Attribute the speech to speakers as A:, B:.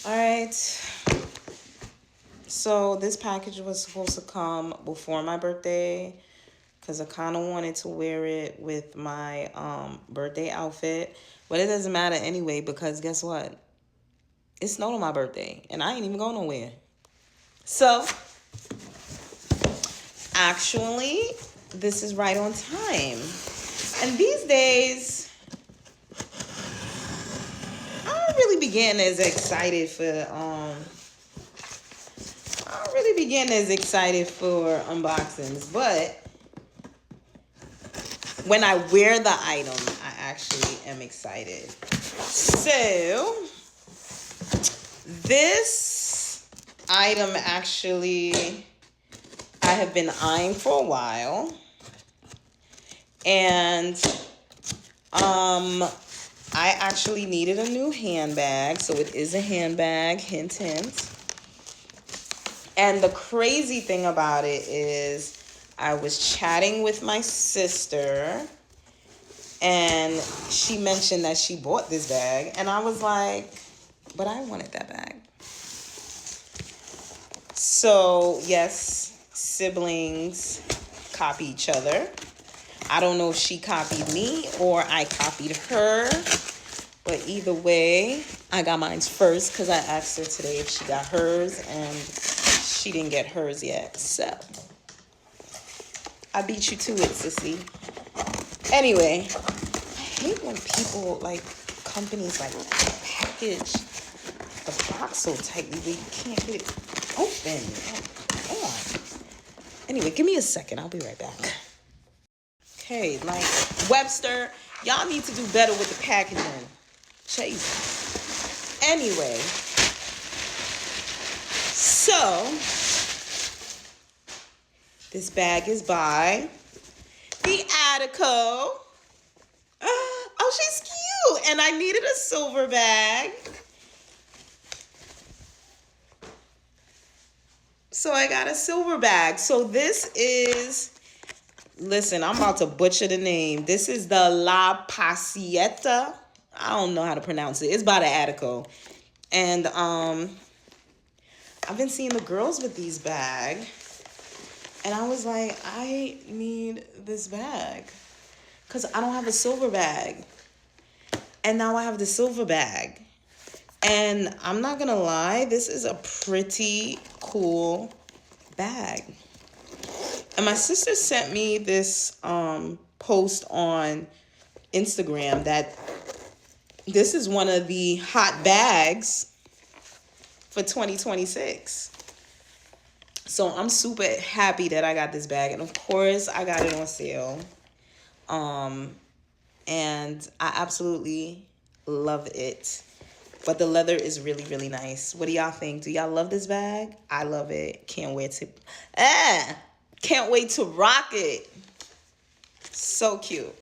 A: All right. So this package was supposed to come before my birthday because I kind of wanted to wear it with my birthday outfit. But it doesn't matter anyway because guess what? It snowed on my birthday and I ain't even going nowhere. So actually, this is right on time. And these days, I don't really be getting as excited for unboxings, but when I wear the item, I actually am excited. So this item actually I have been eyeing for a while, and I actually needed a new handbag, so it is a handbag, hint hint. And the crazy thing about it is I was chatting with my sister and she mentioned that she bought this bag, and I was like, but I wanted that bag. So yes, siblings copy each other. I don't know if she copied me or I copied her, but either way, I got mine first because I asked her today if she got hers, and she didn't get hers yet. So I beat you to it, sissy. Anyway, I hate when people, like, companies, like, package the box so tightly that you can't get it open. Oh, come on. Anyway, give me a second. I'll be right back. Okay, like, Webster, y'all need to do better with the packaging. Chase. Anyway, so this bag is by the Attico. Oh, she's cute. And I needed a silver bag. So I got a silver bag. So this is, listen, I'm about to butcher the name. This is the La Passeggiata. I don't know how to pronounce it. It's by the Attico. And I've been seeing the girls with these bags. And I was like, I need this bag because I don't have a silver bag. And now I have the silver bag. And I'm not going to lie, this is a pretty cool bag. And my sister sent me this post on Instagram that this is one of the hot bags for 2026. So I'm super happy that I got this bag. And of course, I got it on sale. And I absolutely love it. But the leather is really, really nice. What do y'all think? Do y'all love this bag? I love it. Can't wait to rock it. So cute.